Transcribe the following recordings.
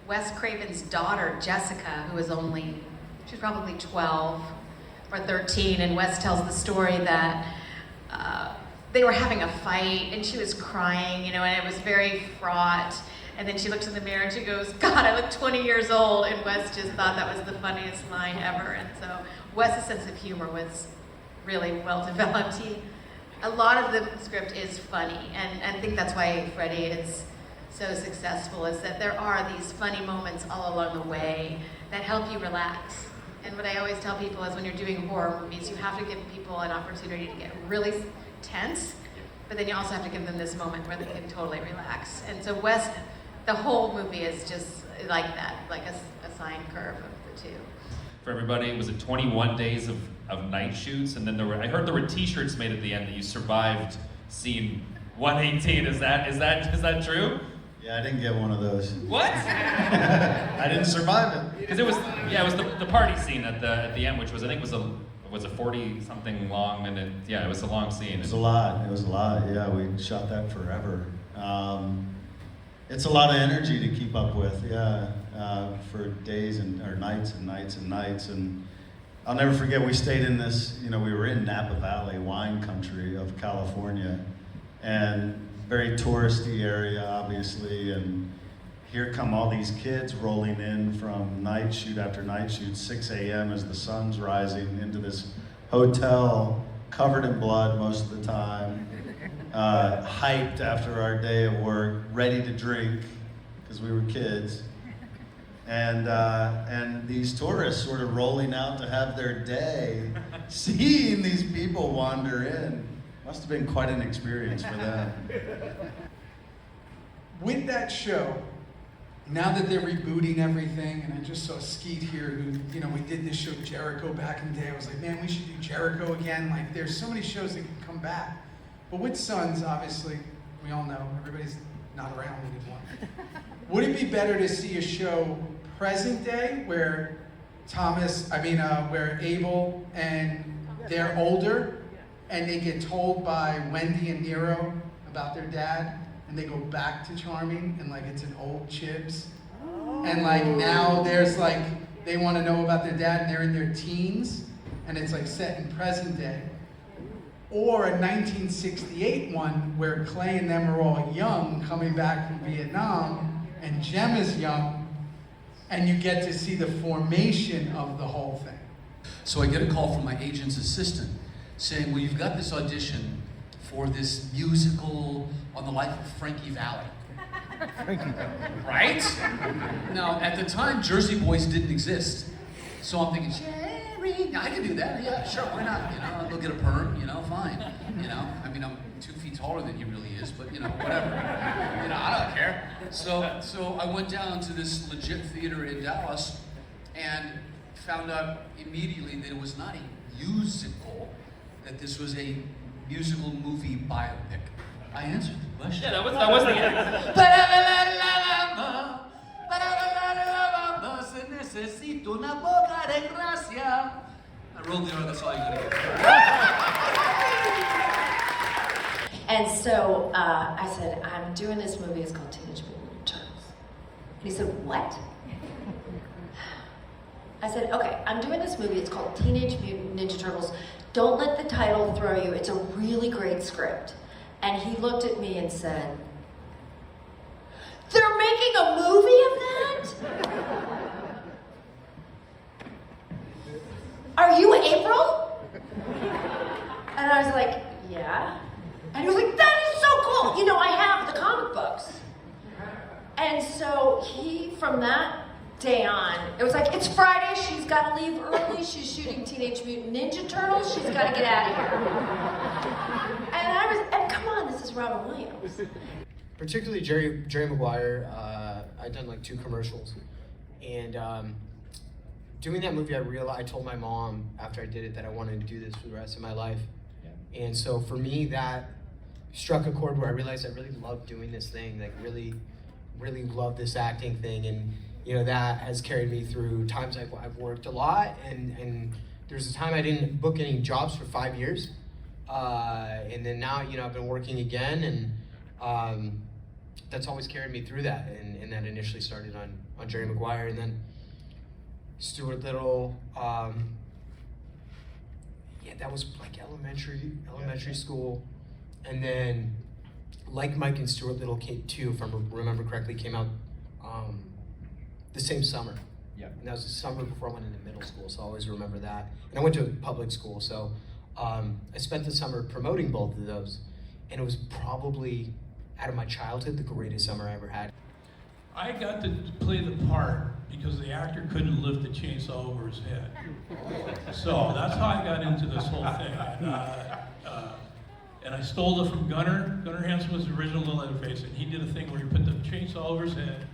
Wes Craven's daughter, Jessica, who was she's probably 12 or 13, and Wes tells the story that they were having a fight and she was crying, and it was very fraught. And then she looks in the mirror and she goes, God, I look 20 years old. And Wes just thought that was the funniest line ever. And so Wes's sense of humor was really well developed. A lot of the script is funny, and I think that's why Freddie is so successful, is that there are these funny moments all along the way that help you relax. And what I always tell people is when you're doing horror movies, you have to give people an opportunity to get really tense, but then you also have to give them this moment where they can totally relax. And so Wes, the whole movie is just like that, like a sine curve of the two. For everybody, was it 21 days of night shoots? And then I heard there were t-shirts made at the end that you survived scene 118. Is that true? Yeah, I didn't get one of those. What? I didn't survive it. Because it was the party scene at the end, which was, I think, was a 40-something long, and it was a long scene. It was a lot. Yeah, we shot that forever. It's a lot of energy to keep up with, for days or nights and nights and nights. And I'll never forget, we stayed in this, we were in Napa Valley, wine country of California, and very touristy area, obviously, and here come all these kids rolling in from night shoot after night shoot, 6 a.m. as the sun's rising, into this hotel, covered in blood most of the time, hyped after our day of work, ready to drink, because we were kids. And these tourists sort of rolling out to have their day, seeing these people wander in. Must have been quite an experience for them. With that show, now that they're rebooting everything, and I just saw Skeet here, who, we did this show Jericho back in the day. I was like, man, we should do Jericho again. Like, there's so many shows that can come back. But with Sons, obviously, we all know, everybody's not around anymore. Would it be better to see a show present day where where Abel and they're older and they get told by Wendy and Nero about their dad, and they go back to Charming, and it's an old Chibs, and now there's they want to know about their dad and they're in their teens, and it's set in present day, or a 1968 one where Clay and them are all young coming back from Vietnam, and Jem is young, and you get to see the formation of the whole thing. So I get a call from my agent's assistant saying, well, you've got this audition for this musical on the life of Frankie Valli. Right? Now, at the time, Jersey Boys didn't exist. So I'm thinking, Jerry, I can do that. Yeah, sure, why not? I'll go get a perm, fine. I'm 2 feet taller than he really is, but whatever. I don't care. So I went down to this legit theater in Dallas and found out immediately that it was not a musical, that this was a musical movie biopic. I answered the question. Yeah, that was the answer. I rolled the R, that's all you gotta get. And so I said, I'm doing this movie, it's called Teenage Mutant Ninja Turtles. And he said, what? I said, okay, I'm doing this movie, it's called Teenage Mutant Ninja Turtles. Don't let the title throw you, it's a really great script. And he looked at me and said, they're making a movie of that? Are you April? And I was like, yeah. And he was like, that is so cool. I have the comic books. And so from that day on, it was like, it's Friday, she's got to leave early, she's shooting Teenage Mutant Ninja Turtles, she's got to get out of here. And come on, this is Robin Williams. Particularly Jerry Maguire, I'd done 2 commercials. And doing that movie, I told my mom after I did it that I wanted to do this for the rest of my life. Yeah. And so for me, that struck a chord where I realized I really loved doing this thing, really, really loved this acting thing. And that has carried me through times I've worked a lot, and there's a time I didn't book any jobs for 5 years. And then now, I've been working again, and that's always carried me through that, and that initially started on Jerry Maguire, and then Stuart Little. That was like elementary school, and then Like Mike and Stuart Little came too, if I remember correctly, came out the same summer. Yeah. And that was the summer before I went into middle school, so I always remember that. And I went to a public school, so I spent the summer promoting both of those, and it was probably, out of my childhood, the greatest summer I ever had. I got to play the part because the actor couldn't lift the chainsaw over his head. So that's how I got into this whole thing. And I stole it from Gunnar. Gunnar Hansen was the original Leatherface, and he did a thing where he put the chainsaw over his head,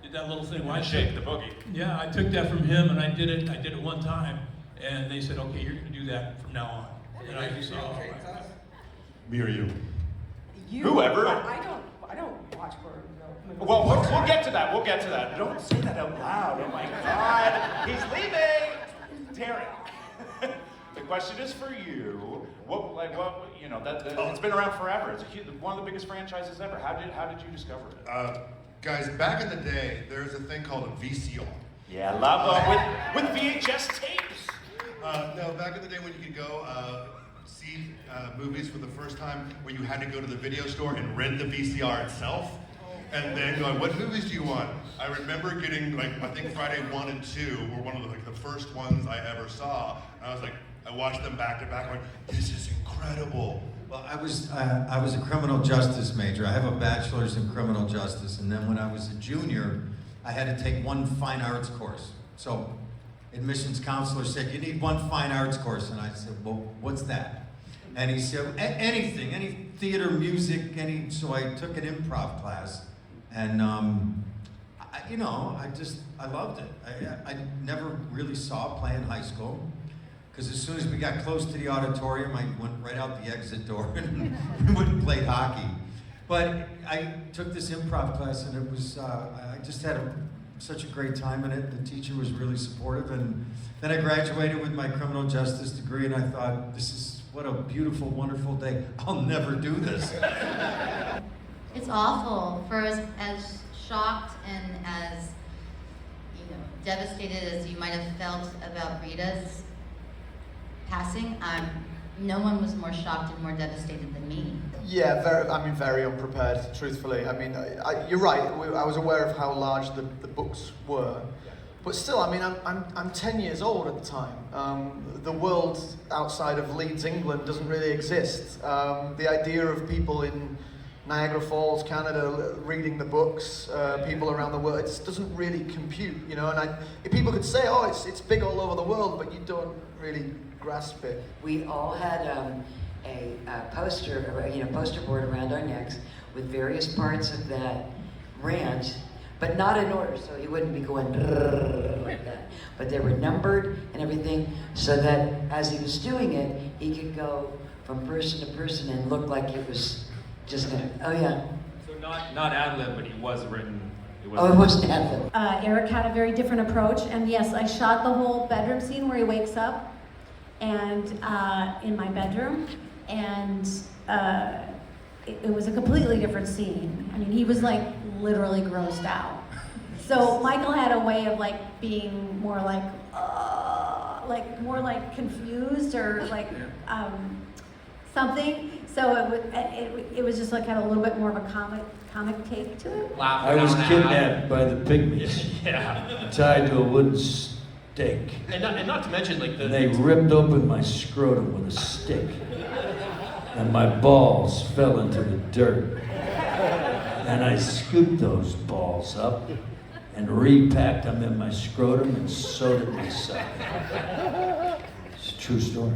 did that little thing. I shake the boogie. Yeah, I took that from him, and I did it one time, and they said, okay, you're gonna do that from now on. And I just, Me or you? Whoever. I don't watch horror movies. Well, we'll get to that. We'll get to that. Don't say that out loud. Oh my God. He's leaving. Terry. The question is for you. It's been around forever. It's one of the biggest franchises ever. How did you discover it? Guys, back in the day, there was a thing called a VCR. Yeah, love with VHS tapes. No, back in the day when you could go see movies for the first time, where you had to go to the video store and rent the VCR itself, and then going, what movies do you want? I remember getting, I think Friday 1 and 2 were one of the first ones I ever saw. And I was like, I watched them back to back, going, this is incredible. Well, I was a criminal justice major. I have a bachelor's in criminal justice, and then when I was a junior, I had to take one fine arts course. So, admissions counselor said, you need one fine arts course, and I said, well, what's that? And he said, anything, any theater, music, so I took an improv class, and I loved it. I never really saw a play in high school, because as soon as we got close to the auditorium, I went right out the exit door and we went and played hockey. But I took this improv class, and it was, I just had such a great time in it. The teacher was really supportive, and then I graduated with my criminal justice degree, and I thought, what a beautiful, wonderful day. I'll never do this. It's awful. For as shocked and as devastated as you might have felt about Rita's passing, no one was more shocked and more devastated than me. Yeah, very unprepared, truthfully. You're right. I was aware of how large the books were, but still, I'm 10 years old at the time. The world outside of Leeds, England, doesn't really exist. The idea of people in Niagara Falls, Canada, reading the books, people around the world, it doesn't really compute, And people could say, oh, it's big all over the world, but you don't really grasp it. We all had a poster board around our necks with various parts of that ranch, but not in order, so he wouldn't be going like that. But they were numbered and everything, so that as he was doing it, he could go from person to person and look like it was just gonna, oh yeah. So not ad-lib, but he was written. It wasn't ad-lib. Eric had a very different approach, and yes, I shot the whole bedroom scene where he wakes up, and in my bedroom, and it was a completely different scene. He was literally grossed out. So Michael had a way of being more more confused or something. So it was just had a little bit more of a comic take to it. I was kidnapped by the pygmies. Yeah. Tied to a wooden stake. And not to mention And they ripped open my scrotum with a stick. And my balls fell into the dirt. And I scooped those balls up and repacked them in my scrotum and sewed it myself. It's a true story.